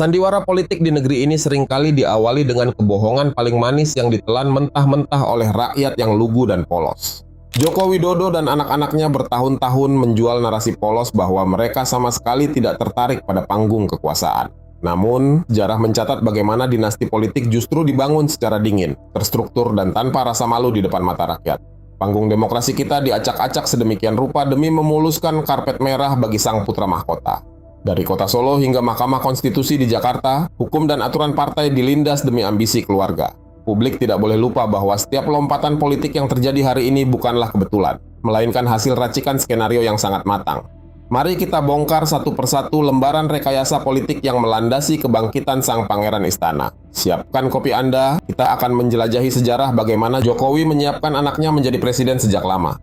Sandiwara politik di negeri ini seringkali diawali dengan kebohongan paling manis yang ditelan mentah-mentah oleh rakyat yang lugu dan polos. Joko Widodo dan anak-anaknya bertahun-tahun menjual narasi polos bahwa mereka sama sekali tidak tertarik pada panggung kekuasaan. Namun, sejarah mencatat bagaimana dinasti politik justru dibangun secara dingin, terstruktur dan tanpa rasa malu di depan mata rakyat. Panggung demokrasi kita diacak-acak sedemikian rupa demi memuluskan karpet merah bagi sang putra mahkota. Dari kota Solo hingga Mahkamah Konstitusi di Jakarta, hukum dan aturan partai dilindas demi ambisi keluarga. Publik tidak boleh lupa bahwa setiap lompatan politik yang terjadi hari ini bukanlah kebetulan, melainkan hasil racikan skenario yang sangat matang. Mari kita bongkar satu persatu lembaran rekayasa politik yang melandasi kebangkitan sang pangeran istana. Siapkan kopi Anda, kita akan menjelajahi sejarah bagaimana Jokowi menyiapkan anaknya menjadi presiden sejak lama.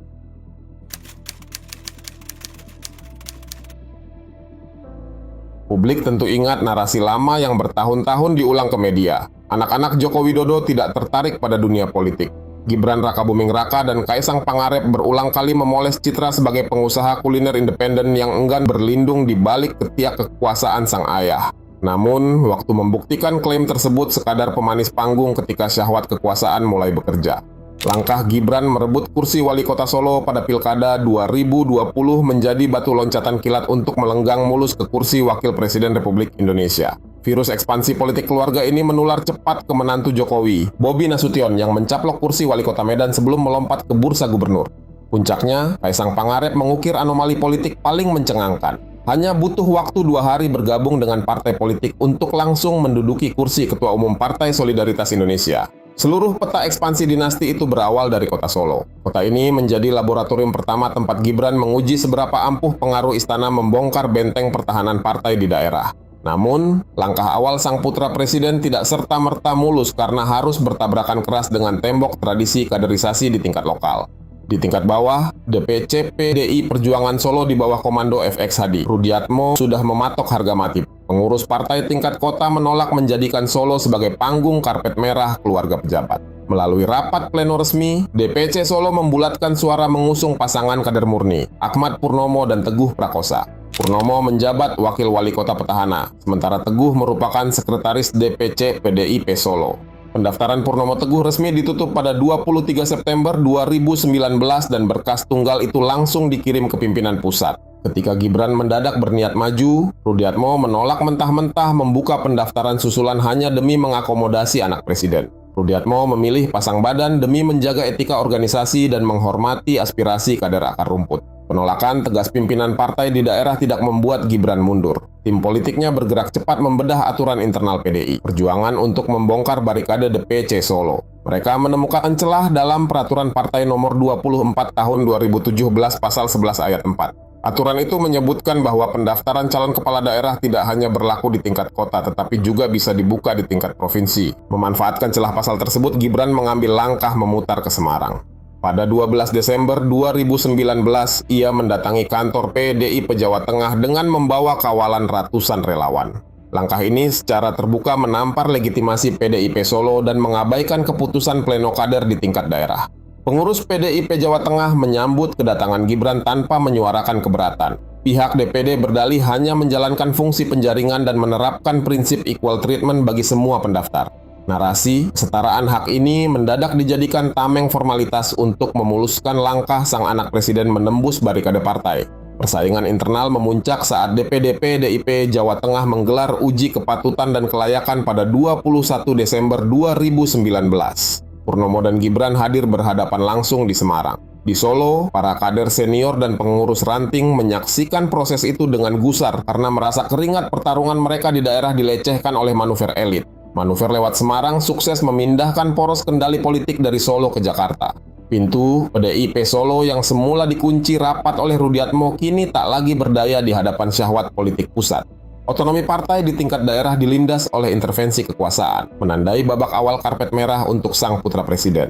Publik tentu ingat narasi lama yang bertahun-tahun diulang ke media. Anak-anak Joko Widodo tidak tertarik pada dunia politik. Gibran Rakabuming Raka dan Kaisang Pangarep berulang kali memoles citra sebagai pengusaha kuliner independen yang enggan berlindung di balik ketiak kekuasaan sang ayah. Namun, waktu membuktikan klaim tersebut sekadar pemanis panggung ketika syahwat kekuasaan mulai bekerja. Langkah Gibran merebut kursi wali kota Solo pada Pilkada 2020 menjadi batu loncatan kilat untuk melenggang mulus ke kursi Wakil Presiden Republik Indonesia. Virus ekspansi politik keluarga ini menular cepat ke menantu Jokowi, Bobi Nasution, yang mencaplok kursi wali kota Medan sebelum melompat ke bursa gubernur. Puncaknya, Kaisang Pangarep mengukir anomali politik paling mencengangkan. Hanya butuh waktu 2 hari bergabung dengan partai politik untuk langsung menduduki kursi Ketua Umum Partai Solidaritas Indonesia. Seluruh peta ekspansi dinasti itu berawal dari kota Solo. Kota ini menjadi laboratorium pertama tempat Gibran menguji seberapa ampuh pengaruh istana membongkar benteng pertahanan partai di daerah. Namun, langkah awal sang putra presiden tidak serta-merta mulus karena harus bertabrakan keras dengan tembok tradisi kaderisasi di tingkat lokal. Di tingkat bawah, DPC PDI Perjuangan Solo di bawah komando FX Hadi, Rudiatmo sudah mematok harga mati. Pengurus partai tingkat kota menolak menjadikan Solo sebagai panggung karpet merah keluarga pejabat. Melalui rapat pleno resmi, DPC Solo membulatkan suara mengusung pasangan kader murni, Ahmad Purnomo dan Teguh Prakosa. Purnomo menjabat wakil wali kota petahana, sementara Teguh merupakan sekretaris DPC PDIP Solo. Pendaftaran Purnomo Teguh resmi ditutup pada 23 September 2019 dan berkas tunggal itu langsung dikirim ke pimpinan pusat. Ketika Gibran mendadak berniat maju, Rudiatmo menolak mentah-mentah membuka pendaftaran susulan hanya demi mengakomodasi anak presiden. Rudiatmo memilih pasang badan demi menjaga etika organisasi dan menghormati aspirasi kader akar rumput. Penolakan tegas pimpinan partai di daerah tidak membuat Gibran mundur. Tim politiknya bergerak cepat membedah aturan internal PDI Perjuangan untuk membongkar barikade DPC Solo. Mereka menemukan celah dalam peraturan partai nomor 24 tahun 2017 pasal 11 ayat 4. Aturan itu menyebutkan bahwa pendaftaran calon kepala daerah tidak hanya berlaku di tingkat kota, tetapi juga bisa dibuka di tingkat provinsi. Memanfaatkan celah pasal tersebut, Gibran mengambil langkah memutar ke Semarang. Pada 12 Desember 2019, ia mendatangi kantor PDI Jawa Tengah dengan membawa kawalan ratusan relawan. Langkah ini secara terbuka menampar legitimasi PDIP Solo dan mengabaikan keputusan pleno kader di tingkat daerah. Pengurus PDIP Jawa Tengah menyambut kedatangan Gibran tanpa menyuarakan keberatan. Pihak DPD berdalih hanya menjalankan fungsi penjaringan dan menerapkan prinsip equal treatment bagi semua pendaftar. Narasi kesetaraan hak ini mendadak dijadikan tameng formalitas untuk memuluskan langkah sang anak presiden menembus barikade partai. Persaingan internal memuncak saat DPD PDIP Jawa Tengah menggelar uji kepatutan dan kelayakan pada 21 Desember 2019. Purnomo dan Gibran hadir berhadapan langsung di Semarang. Di Solo, para kader senior dan pengurus ranting menyaksikan proses itu dengan gusar karena merasa keringat pertarungan mereka di daerah dilecehkan oleh manuver elit. Manuver lewat Semarang sukses memindahkan poros kendali politik dari Solo ke Jakarta. Pintu PDIP Solo yang semula dikunci rapat oleh Rudiatmo kini tak lagi berdaya di hadapan syahwat politik pusat. Otonomi partai di tingkat daerah dilindas oleh intervensi kekuasaan, menandai babak awal karpet merah untuk sang putra presiden.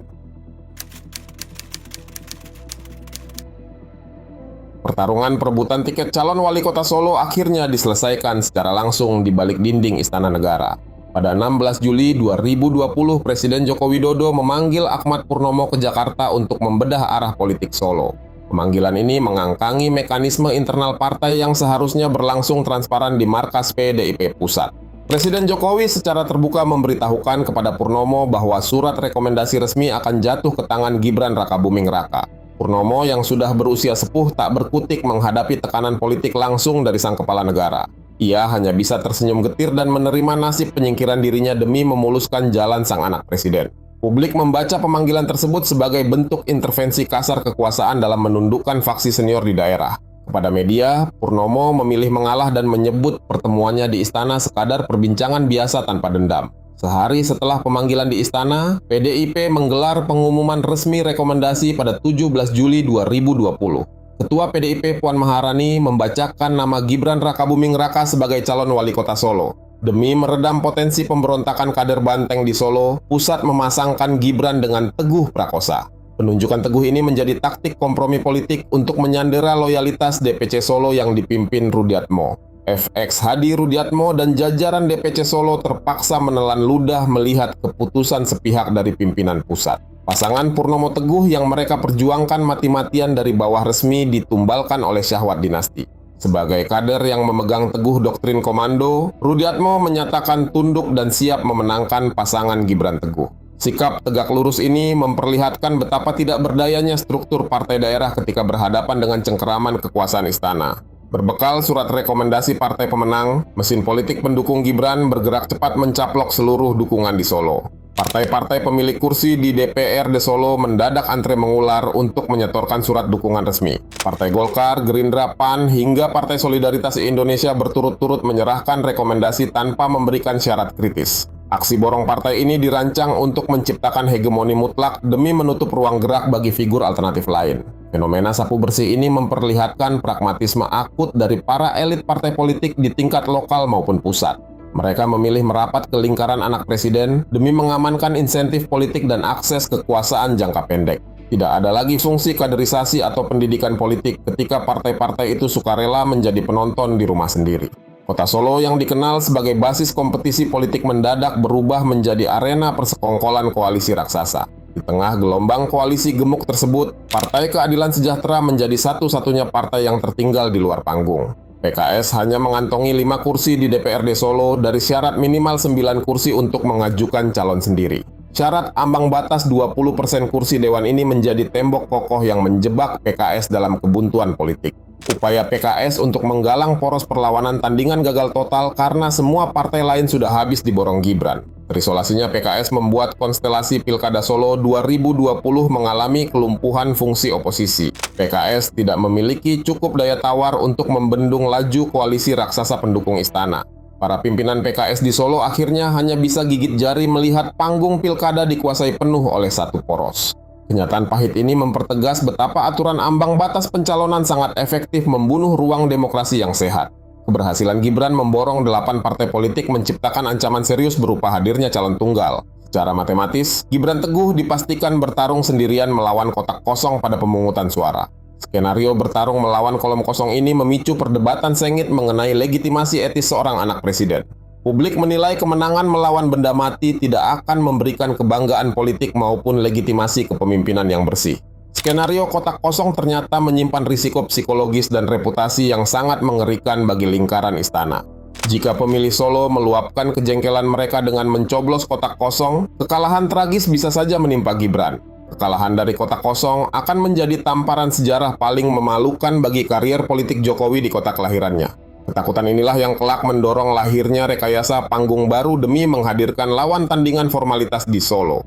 Pertarungan perebutan tiket calon wali kota Solo akhirnya diselesaikan secara langsung di balik dinding Istana Negara. Pada 16 Juli 2020, Presiden Joko Widodo memanggil Ahmad Purnomo ke Jakarta untuk membedah arah politik Solo. Pemanggilan ini mengangkangi mekanisme internal partai yang seharusnya berlangsung transparan di markas PDIP Pusat. Presiden Jokowi secara terbuka memberitahukan kepada Purnomo bahwa surat rekomendasi resmi akan jatuh ke tangan Gibran Rakabuming Raka. Purnomo yang sudah berusia sepuh tak berkutik menghadapi tekanan politik langsung dari sang kepala negara. Ia hanya bisa tersenyum getir dan menerima nasib penyingkiran dirinya demi memuluskan jalan sang anak presiden. Publik membaca pemanggilan tersebut sebagai bentuk intervensi kasar kekuasaan dalam menundukkan faksi senior di daerah. Kepada media, Purnomo memilih mengalah dan menyebut pertemuannya di istana sekadar perbincangan biasa tanpa dendam. Sehari setelah pemanggilan di istana, PDIP menggelar pengumuman resmi rekomendasi pada 17 Juli 2020. Ketua PDIP Puan Maharani membacakan nama Gibran Rakabuming Raka sebagai calon wali kota Solo. Demi meredam potensi pemberontakan kader Banteng di Solo, pusat memasangkan Gibran dengan Teguh Prakosa. Penunjukan Teguh ini menjadi taktik kompromi politik untuk menyandera loyalitas DPC Solo yang dipimpin Rudiatmo. FX Hadi Rudiatmo dan jajaran DPC Solo terpaksa menelan ludah melihat keputusan sepihak dari pimpinan pusat. Pasangan Purnomo Teguh yang mereka perjuangkan mati-matian dari bawah resmi ditumbalkan oleh syahwat dinasti. Sebagai kader yang memegang teguh doktrin komando, Rudiatmo menyatakan tunduk dan siap memenangkan pasangan Gibran Teguh. Sikap tegak lurus ini memperlihatkan betapa tidak berdayanya struktur partai daerah ketika berhadapan dengan cengkeraman kekuasaan istana. Berbekal surat rekomendasi partai pemenang, mesin politik pendukung Gibran bergerak cepat mencaplok seluruh dukungan di Solo. Partai-partai pemilik kursi di DPRD Solo mendadak antre mengular untuk menyetorkan surat dukungan resmi. Partai Golkar, Gerindra, PAN, hingga Partai Solidaritas Indonesia berturut-turut menyerahkan rekomendasi tanpa memberikan syarat kritis. Aksi borong partai ini dirancang untuk menciptakan hegemoni mutlak demi menutup ruang gerak bagi figur alternatif lain. Fenomena sapu bersih ini memperlihatkan pragmatisme akut dari para elit partai politik di tingkat lokal maupun pusat. Mereka memilih merapat ke lingkaran anak presiden demi mengamankan insentif politik dan akses kekuasaan jangka pendek. Tidak ada lagi fungsi kaderisasi atau pendidikan politik ketika partai-partai itu sukarela menjadi penonton di rumah sendiri. Kota Solo yang dikenal sebagai basis kompetisi politik mendadak berubah menjadi arena persekongkolan koalisi raksasa. Di tengah gelombang koalisi gemuk tersebut, Partai Keadilan Sejahtera menjadi satu-satunya partai yang tertinggal di luar panggung. PKS hanya mengantongi 5 kursi di DPRD Solo dari syarat minimal 9 kursi untuk mengajukan calon sendiri. Syarat ambang batas 20% kursi dewan ini menjadi tembok kokoh yang menjebak PKS dalam kebuntuan politik. Upaya PKS untuk menggalang poros perlawanan tandingan gagal total karena semua partai lain sudah habis diborong Gibran. Terisolasinya PKS membuat konstelasi Pilkada Solo 2020 mengalami kelumpuhan fungsi oposisi. PKS tidak memiliki cukup daya tawar untuk membendung laju koalisi raksasa pendukung istana. Para pimpinan PKS di Solo akhirnya hanya bisa gigit jari melihat panggung pilkada dikuasai penuh oleh satu poros. Kenyataan pahit ini mempertegas betapa aturan ambang batas pencalonan sangat efektif membunuh ruang demokrasi yang sehat. Keberhasilan Gibran memborong 8 partai politik menciptakan ancaman serius berupa hadirnya calon tunggal. Secara matematis, Gibran Teguh dipastikan bertarung sendirian melawan kotak kosong pada pemungutan suara. Skenario bertarung melawan kolom kosong ini memicu perdebatan sengit mengenai legitimasi etis seorang anak presiden. Publik menilai kemenangan melawan benda mati tidak akan memberikan kebanggaan politik maupun legitimasi kepemimpinan yang bersih. Skenario kotak kosong ternyata menyimpan risiko psikologis dan reputasi yang sangat mengerikan bagi lingkaran istana. Jika pemilih Solo meluapkan kejengkelan mereka dengan mencoblos kotak kosong, kekalahan tragis bisa saja menimpa Gibran. Kekalahan dari kotak kosong akan menjadi tamparan sejarah paling memalukan bagi karier politik Jokowi di kota kelahirannya. Ketakutan inilah yang kelak mendorong lahirnya rekayasa panggung baru demi menghadirkan lawan tandingan formalitas di Solo.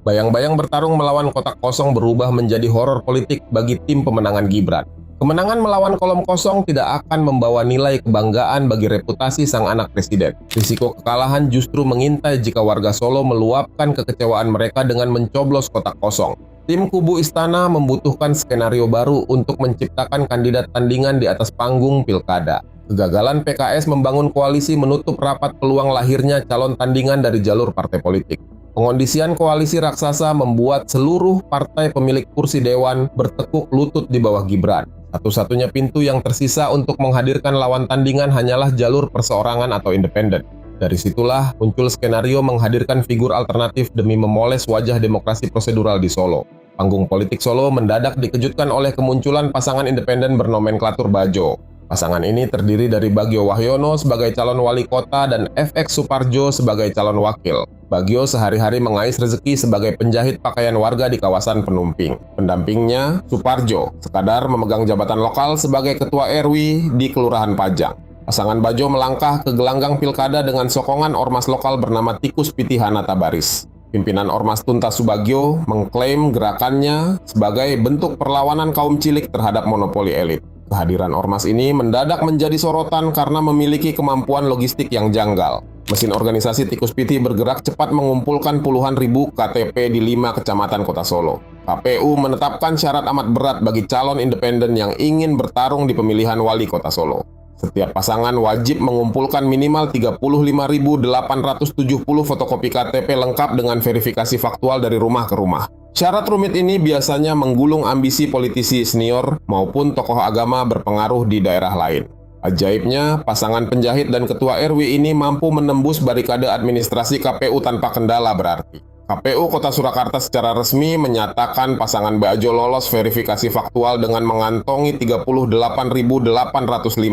Bayang-bayang bertarung melawan kotak kosong berubah menjadi horor politik bagi tim pemenangan Gibran. Kemenangan melawan kolom kosong tidak akan membawa nilai kebanggaan bagi reputasi sang anak presiden. Risiko kekalahan justru mengintai jika warga Solo meluapkan kekecewaan mereka dengan mencoblos kotak kosong. Tim kubu istana membutuhkan skenario baru untuk menciptakan kandidat tandingan di atas panggung pilkada. Kegagalan PKS membangun koalisi menutup rapat peluang lahirnya calon tandingan dari jalur partai politik. Pengondisian koalisi raksasa membuat seluruh partai pemilik kursi dewan bertekuk lutut di bawah Gibran. Satu-satunya pintu yang tersisa untuk menghadirkan lawan tandingan hanyalah jalur perseorangan atau independen. Dari situlah muncul skenario menghadirkan figur alternatif demi memoles wajah demokrasi prosedural di Solo. Panggung politik Solo mendadak dikejutkan oleh kemunculan pasangan independen bernomenklatur Bajo. Pasangan ini terdiri dari Bagio Wahyono sebagai calon wali kota dan FX Suparjo sebagai calon wakil. Bagio sehari-hari mengais rezeki sebagai penjahit pakaian warga di kawasan Penumping. Pendampingnya, Suparjo, sekadar memegang jabatan lokal sebagai ketua RW di Kelurahan Pajang. Pasangan Bajo melangkah ke gelanggang pilkada dengan sokongan ormas lokal bernama Tikus Pitihana Tabaris. Pimpinan Ormas Tuntas Subagio mengklaim gerakannya sebagai bentuk perlawanan kaum cilik terhadap monopoli elit. Kehadiran ormas ini mendadak menjadi sorotan karena memiliki kemampuan logistik yang janggal. Mesin organisasi Tikus Piti bergerak cepat mengumpulkan puluhan ribu KTP di 5 kecamatan kota Solo. KPU menetapkan syarat amat berat bagi calon independen yang ingin bertarung di pemilihan wali kota Solo. Setiap pasangan wajib mengumpulkan minimal 35.870 fotokopi KTP lengkap dengan verifikasi faktual dari rumah ke rumah. Syarat rumit ini biasanya menggulung ambisi politisi senior maupun tokoh agama berpengaruh di daerah lain. Ajaibnya, pasangan penjahit dan ketua RW ini mampu menembus barikade administrasi KPU tanpa kendala berarti. KPU Kota Surakarta secara resmi menyatakan pasangan Bajo lolos verifikasi faktual dengan mengantongi 38.805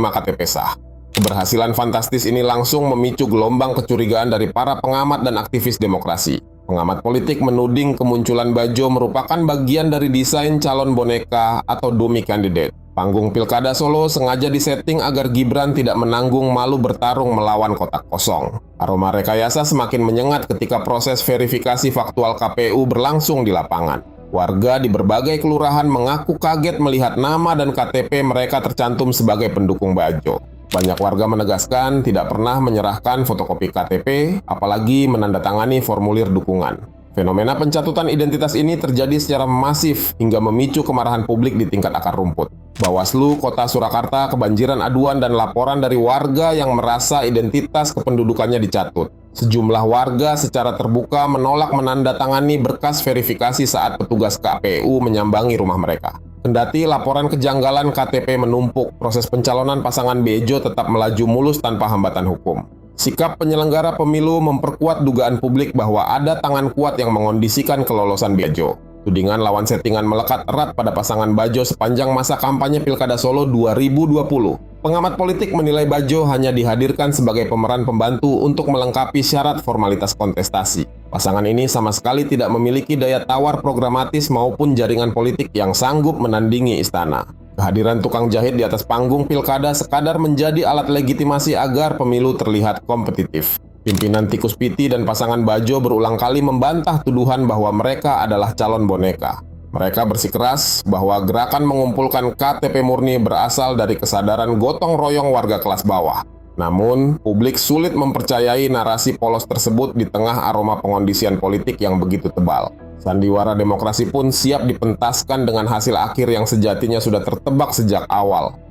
KTP sah. Keberhasilan fantastis ini langsung memicu gelombang kecurigaan dari para pengamat dan aktivis demokrasi. Pengamat politik menuding kemunculan Bajo merupakan bagian dari desain calon boneka atau dummy candidate. Panggung Pilkada Solo sengaja disetting agar Gibran tidak menanggung malu bertarung melawan kotak kosong. Aroma rekayasa semakin menyengat ketika proses verifikasi faktual KPU berlangsung di lapangan. Warga di berbagai kelurahan mengaku kaget melihat nama dan KTP mereka tercantum sebagai pendukung Bajo. Banyak warga menegaskan tidak pernah menyerahkan fotokopi KTP, apalagi menandatangani formulir dukungan. Fenomena pencatutan identitas ini terjadi secara masif hingga memicu kemarahan publik di tingkat akar rumput. Bawaslu Kota Surakarta kebanjiran aduan dan laporan dari warga yang merasa identitas kependudukannya dicatut. Sejumlah warga secara terbuka menolak menandatangani berkas verifikasi saat petugas KPU menyambangi rumah mereka. Kendati laporan kejanggalan KTP menumpuk, proses pencalonan pasangan Bejo tetap melaju mulus tanpa hambatan hukum. Sikap penyelenggara pemilu memperkuat dugaan publik bahwa ada tangan kuat yang mengondisikan kelolosan Bejo. Tudingan lawan settingan melekat erat pada pasangan Bajo sepanjang masa kampanye Pilkada Solo 2020. Pengamat politik menilai Bajo hanya dihadirkan sebagai pemeran pembantu untuk melengkapi syarat formalitas kontestasi. Pasangan ini sama sekali tidak memiliki daya tawar programatis maupun jaringan politik yang sanggup menandingi istana. Kehadiran tukang jahit di atas panggung pilkada sekadar menjadi alat legitimasi agar pemilu terlihat kompetitif. Pimpinan Tikus Piti dan pasangan Bajo berulang kali membantah tuduhan bahwa mereka adalah calon boneka. Mereka bersikeras bahwa gerakan mengumpulkan KTP murni berasal dari kesadaran gotong royong warga kelas bawah. Namun, publik sulit mempercayai narasi polos tersebut di tengah aroma pengondisian politik yang begitu tebal. Sandiwara demokrasi pun siap dipentaskan dengan hasil akhir yang sejatinya sudah tertebak sejak awal.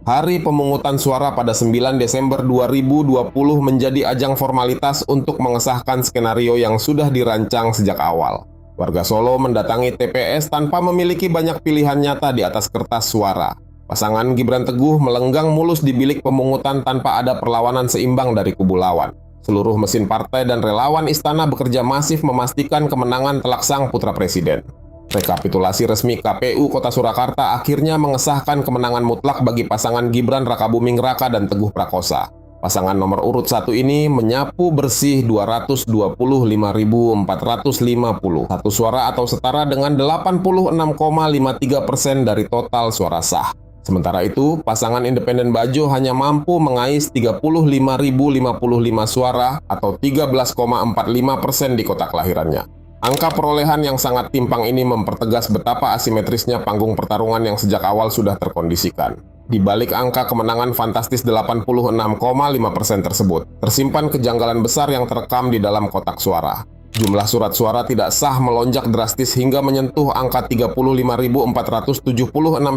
Hari pemungutan suara pada 9 Desember 2020 menjadi ajang formalitas untuk mengesahkan skenario yang sudah dirancang sejak awal. Warga Solo mendatangi TPS tanpa memiliki banyak pilihan nyata di atas kertas suara. Pasangan Gibran Teguh melenggang mulus di bilik pemungutan tanpa ada perlawanan seimbang dari kubu lawan. Seluruh mesin partai dan relawan istana bekerja masif memastikan kemenangan telak sang putra presiden. Rekapitulasi resmi KPU Kota Surakarta akhirnya mengesahkan kemenangan mutlak bagi pasangan Gibran Rakabuming Raka dan Teguh Prakosa. Pasangan nomor urut 1 ini menyapu bersih 225.451 suara atau setara dengan 86,53% dari total suara sah. Sementara itu, pasangan independen Bajo hanya mampu mengais 35.055 suara atau 13,45% di kota kelahirannya. Angka perolehan yang sangat timpang ini mempertegas betapa asimetrisnya panggung pertarungan yang sejak awal sudah terkondisikan. Di balik angka kemenangan fantastis 86,5% tersebut, tersimpan kejanggalan besar yang terekam di dalam kotak suara. Jumlah surat suara tidak sah melonjak drastis hingga menyentuh angka 35.476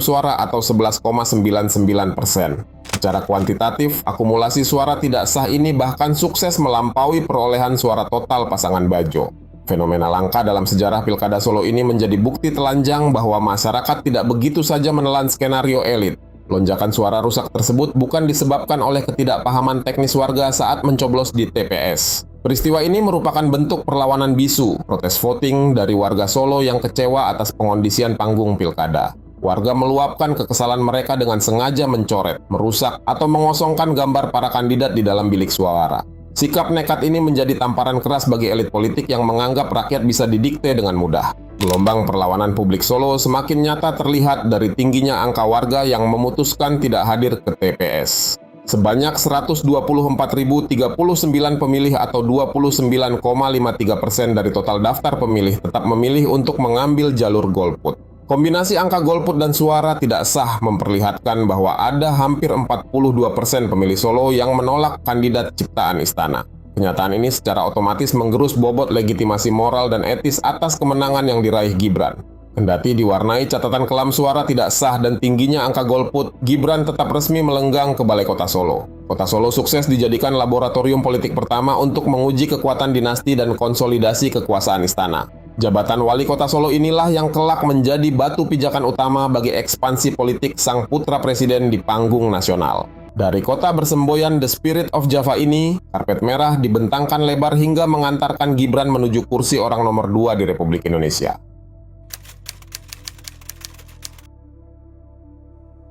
suara atau 11,99%. Secara kuantitatif, akumulasi suara tidak sah ini bahkan sukses melampaui perolehan suara total pasangan Bajo. Fenomena langka dalam sejarah Pilkada Solo ini menjadi bukti telanjang bahwa masyarakat tidak begitu saja menelan skenario elit. Lonjakan suara rusak tersebut bukan disebabkan oleh ketidakpahaman teknis warga saat mencoblos di TPS. Peristiwa ini merupakan bentuk perlawanan bisu, protes voting dari warga Solo yang kecewa atas pengondisian panggung pilkada. Warga meluapkan kekesalan mereka dengan sengaja mencoret, merusak, atau mengosongkan gambar para kandidat di dalam bilik suara. Sikap nekat ini menjadi tamparan keras bagi elit politik yang menganggap rakyat bisa didikte dengan mudah. Gelombang perlawanan publik Solo semakin nyata terlihat dari tingginya angka warga yang memutuskan tidak hadir ke TPS. Sebanyak 124.039 pemilih atau 29,53% dari total daftar pemilih tetap memilih untuk mengambil jalur golput. Kombinasi angka golput dan suara tidak sah memperlihatkan bahwa ada hampir 42% pemilih Solo yang menolak kandidat ciptaan istana. Kenyataan ini secara otomatis menggerus bobot legitimasi moral dan etis atas kemenangan yang diraih Gibran. Kendati diwarnai catatan kelam suara tidak sah dan tingginya angka golput, Gibran tetap resmi melenggang ke Balai Kota Solo. Kota Solo sukses dijadikan laboratorium politik pertama untuk menguji kekuatan dinasti dan konsolidasi kekuasaan istana. Jabatan Wali Kota Solo inilah yang kelak menjadi batu pijakan utama bagi ekspansi politik sang putra presiden di panggung nasional. Dari kota bersemboyan The Spirit of Java ini, karpet merah dibentangkan lebar hingga mengantarkan Gibran menuju kursi orang nomor 2 di Republik Indonesia.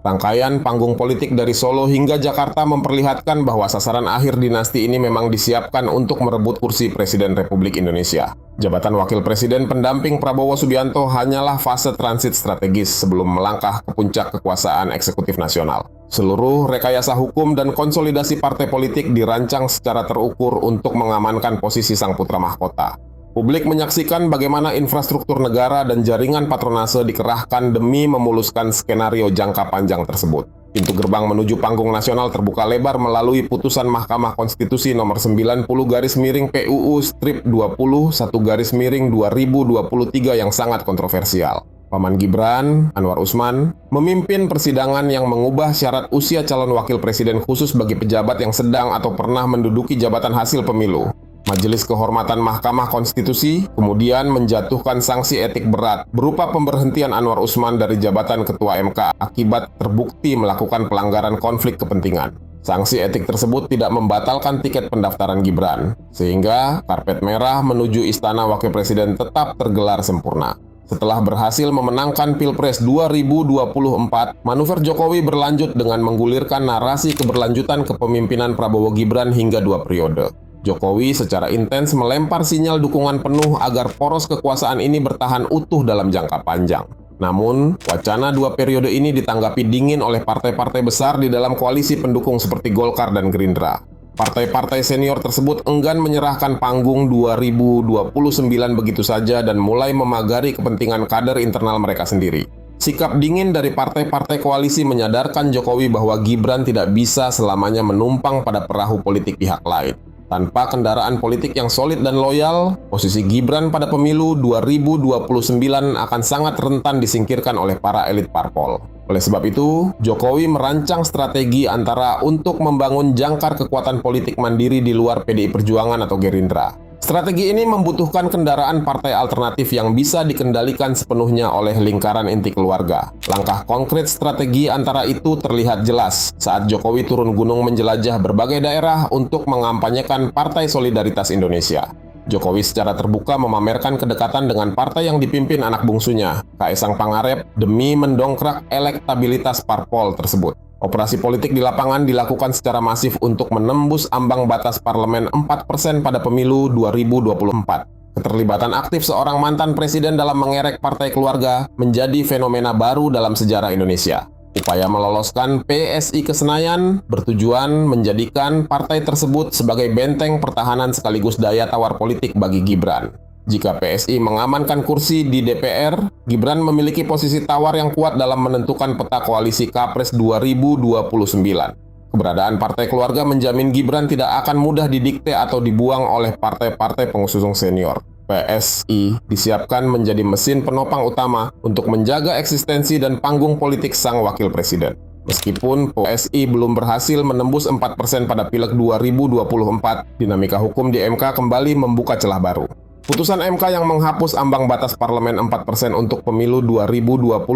Rangkaian panggung politik dari Solo hingga Jakarta memperlihatkan bahwa sasaran akhir dinasti ini memang disiapkan untuk merebut kursi Presiden Republik Indonesia. Jabatan Wakil Presiden pendamping Prabowo Subianto hanyalah fase transit strategis sebelum melangkah ke puncak kekuasaan eksekutif nasional. Seluruh rekayasa hukum dan konsolidasi partai politik dirancang secara terukur untuk mengamankan posisi sang putra mahkota. Publik menyaksikan bagaimana infrastruktur negara dan jaringan patronase dikerahkan demi memuluskan skenario jangka panjang tersebut. Pintu gerbang menuju panggung nasional terbuka lebar melalui putusan Mahkamah Konstitusi nomor 90/PUU-20/1/2023 yang sangat kontroversial. Paman Gibran, Anwar Usman, memimpin persidangan yang mengubah syarat usia calon wakil presiden khusus bagi pejabat yang sedang atau pernah menduduki jabatan hasil pemilu. Majelis Kehormatan Mahkamah Konstitusi kemudian menjatuhkan sanksi etik berat berupa pemberhentian Anwar Usman dari jabatan Ketua MK akibat terbukti melakukan pelanggaran konflik kepentingan. Sanksi etik tersebut tidak membatalkan tiket pendaftaran Gibran, sehingga karpet merah menuju Istana Wakil Presiden tetap tergelar sempurna. Setelah berhasil memenangkan Pilpres 2024, manuver Jokowi berlanjut dengan menggulirkan narasi keberlanjutan kepemimpinan Prabowo Gibran hingga 2 periode. Jokowi secara intens melempar sinyal dukungan penuh agar poros kekuasaan ini bertahan utuh dalam jangka panjang. Namun, wacana 2 periode ini ditanggapi dingin oleh partai-partai besar di dalam koalisi pendukung seperti Golkar dan Gerindra. Partai-partai senior tersebut enggan menyerahkan panggung 2029 begitu saja dan mulai memagari kepentingan kader internal mereka sendiri. Sikap dingin dari partai-partai koalisi menyadarkan Jokowi bahwa Gibran tidak bisa selamanya menumpang pada perahu politik pihak lain. Tanpa kendaraan politik yang solid dan loyal, posisi Gibran pada pemilu 2029 akan sangat rentan disingkirkan oleh para elit parpol. Oleh sebab itu, Jokowi merancang strategi antara untuk membangun jangkar kekuatan politik mandiri di luar PDI Perjuangan atau Gerindra. Strategi ini membutuhkan kendaraan partai alternatif yang bisa dikendalikan sepenuhnya oleh lingkaran inti keluarga. Langkah konkret strategi antara itu terlihat jelas saat Jokowi turun gunung menjelajah berbagai daerah untuk mengampanyekan Partai Solidaritas Indonesia. Jokowi secara terbuka memamerkan kedekatan dengan partai yang dipimpin anak bungsunya, Kaesang Pangarep, demi mendongkrak elektabilitas parpol tersebut. Operasi politik di lapangan dilakukan secara masif untuk menembus ambang batas parlemen 4% pada pemilu 2024. Keterlibatan aktif seorang mantan presiden dalam mengerek partai keluarga menjadi fenomena baru dalam sejarah Indonesia. Upaya meloloskan PSI ke Senayan bertujuan menjadikan partai tersebut sebagai benteng pertahanan sekaligus daya tawar politik bagi Gibran. Jika PSI mengamankan kursi di DPR, Gibran memiliki posisi tawar yang kuat dalam menentukan peta koalisi Kapres 2029. Keberadaan partai keluarga menjamin Gibran tidak akan mudah didikte atau dibuang oleh partai-partai pengusung senior. PSI disiapkan menjadi mesin penopang utama untuk menjaga eksistensi dan panggung politik sang wakil presiden. Meskipun PSI belum berhasil menembus 4% pada Pileg 2024, dinamika hukum di MK kembali membuka celah baru. Putusan MK yang menghapus ambang batas parlemen 4% untuk pemilu 2029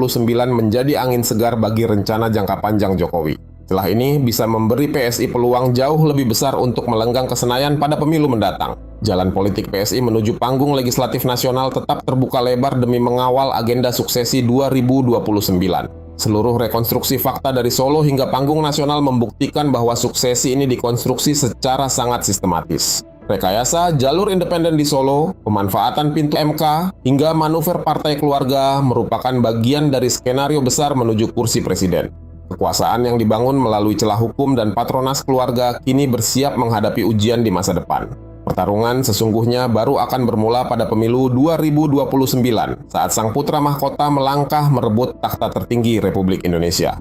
menjadi angin segar bagi rencana jangka panjang Jokowi. Celah ini bisa memberi PSI peluang jauh lebih besar untuk melenggang ke Senayan pada pemilu mendatang. Jalan politik PSI menuju panggung legislatif nasional tetap terbuka lebar demi mengawal agenda suksesi 2029. Seluruh rekonstruksi fakta dari Solo hingga panggung nasional membuktikan bahwa suksesi ini dikonstruksi secara sangat sistematis. Rekayasa jalur independen di Solo, pemanfaatan pintu MK, hingga manuver partai keluarga merupakan bagian dari skenario besar menuju kursi presiden. Kekuasaan yang dibangun melalui celah hukum dan patronas keluarga kini bersiap menghadapi ujian di masa depan. Pertarungan sesungguhnya baru akan bermula pada pemilu 2029 saat sang putra mahkota melangkah merebut takhta tertinggi Republik Indonesia.